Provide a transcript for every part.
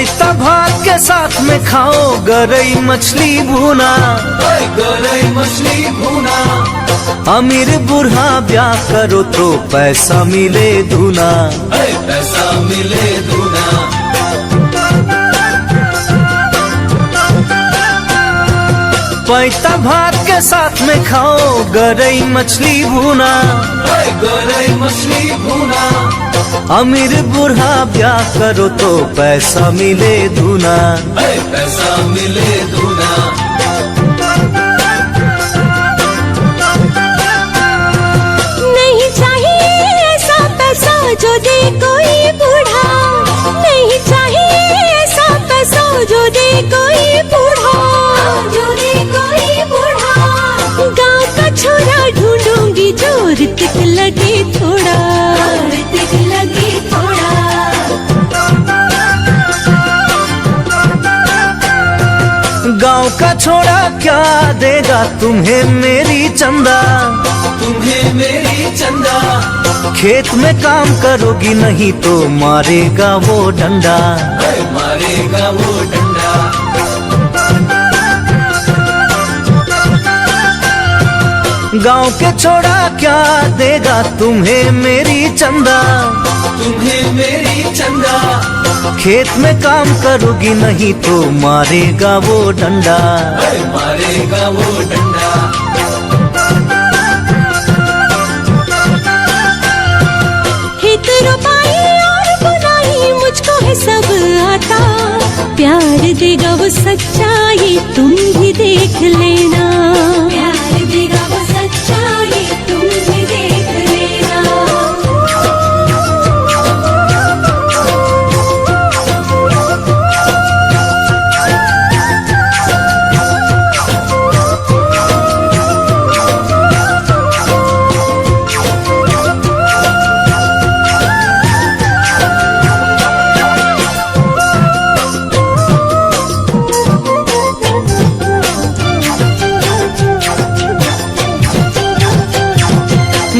पैता भात के साथ में खाओ गरई मछली भूना, गरई मछली भूना। अमीर बूढ़ा ब्याह करो तो पैसा मिले दूना, पैसा मिले दूना। पैता भात के साथ में खाओ गरई मछली भूना, गरई मछली भूना। अमीर बूढ़ा ब्याह करो तो पैसा मिले दूना, पैसा मिले दूना। नहीं चाहिए ऐसा पैसा जो दे कोई बूढ़ा, नहीं चाहिए ऐसा पैसा जो दे कोई बूढ़ा, जो दे कोई बूढ़ा। गाँव का छोरा ढूंढूंगी जो ऋतिक लगे थोड़ा, ऋतिक लगे थोड़ा। गाँव का छोड़ा क्या देगा तुम्हें मेरी चंदा, तुम्हें मेरी चंदा। खेत में काम करोगी नहीं तो मारेगा वो डंडा, मारेगा वो डंडा। गाँव के छोड़ा क्या देगा तुम्हें मेरी चंदा, तुम्हें मेरी चंदा। खेत में काम करोगी नहीं तो मारेगा वो डंडा, मारेगा वो डंडा। खेत रोपाई और बुनाई मुझको है सब आता, प्यार देगा वो सच्चाई तुम भी देख लेना, प्यार देगा वो सच्चाई तुम भी देख लेना।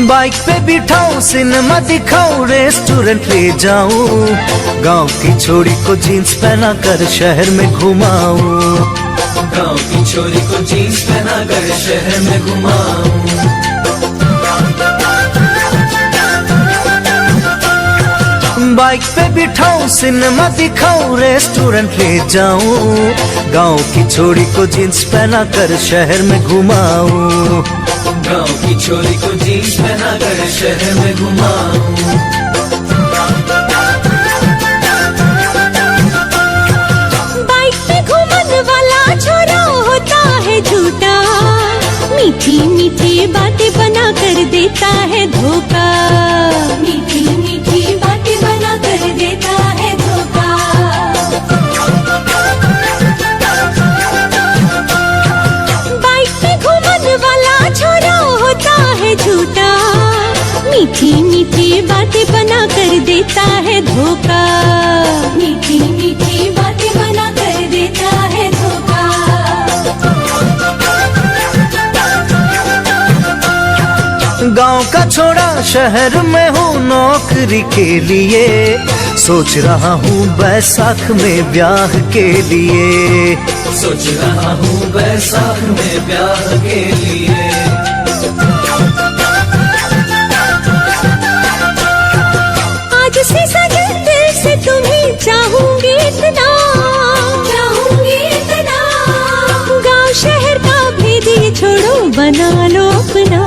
बाइक पे बिठाऊं, सिनेमा दिखाऊं, रेस्टोरेंट ले जाऊं, गांव की छोरी को जीन्स पहना कर शहर में घुमाऊं, गाँव की छोरी को जीन्स पहना कर शहर में घुमाऊं। बाइक पे बिठाऊं, सिनेमा दिखाऊं, रेस्टोरेंट ले जाऊं, गांव की छोरी को जीन्स पहना कर शहर में घुमाऊं, गाँव की छोरी को जीन्स पहना कर शहर में घुमाऊं। बाइक पे घूमन वाला छोरा होता है झूठा, मीठी मीठी बातें बना कर देता है धोखा, मीठी मीठी बातें बना कर देता है धोखा। बाइक पे घूमन वाला छोरा होता है झूठा, मीठी मीठी बातें बना कर देता है धोखा, मीठी मीठी बातें बना कर देता है धोखा। गांव का छोड़ा शहर में हूँ नौकरी के लिए, सोच रहा हूँ बैसाख में ब्याह के लिए, सोच रहा हूँ बैसाख में ब्याह के लिए। आज से सजन दिल से तुम्हें चाहूंगी इतना, चाहूंगी इतना। गाँव शहर का भेद ये छोड़ो, बना लो अपना,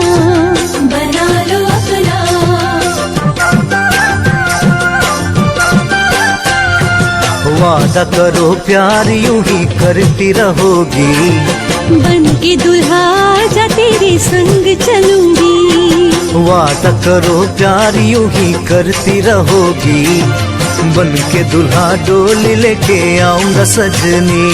बना लो अपना। वादा करो प्यार यूं ही करती रहोगी, बन के दुल्हा जा तेरे संग चलूंगी, वादा करो प्यार यूं ही करती रहोगी, बन के दुल्हा डोली लेके आऊंगा सजनी,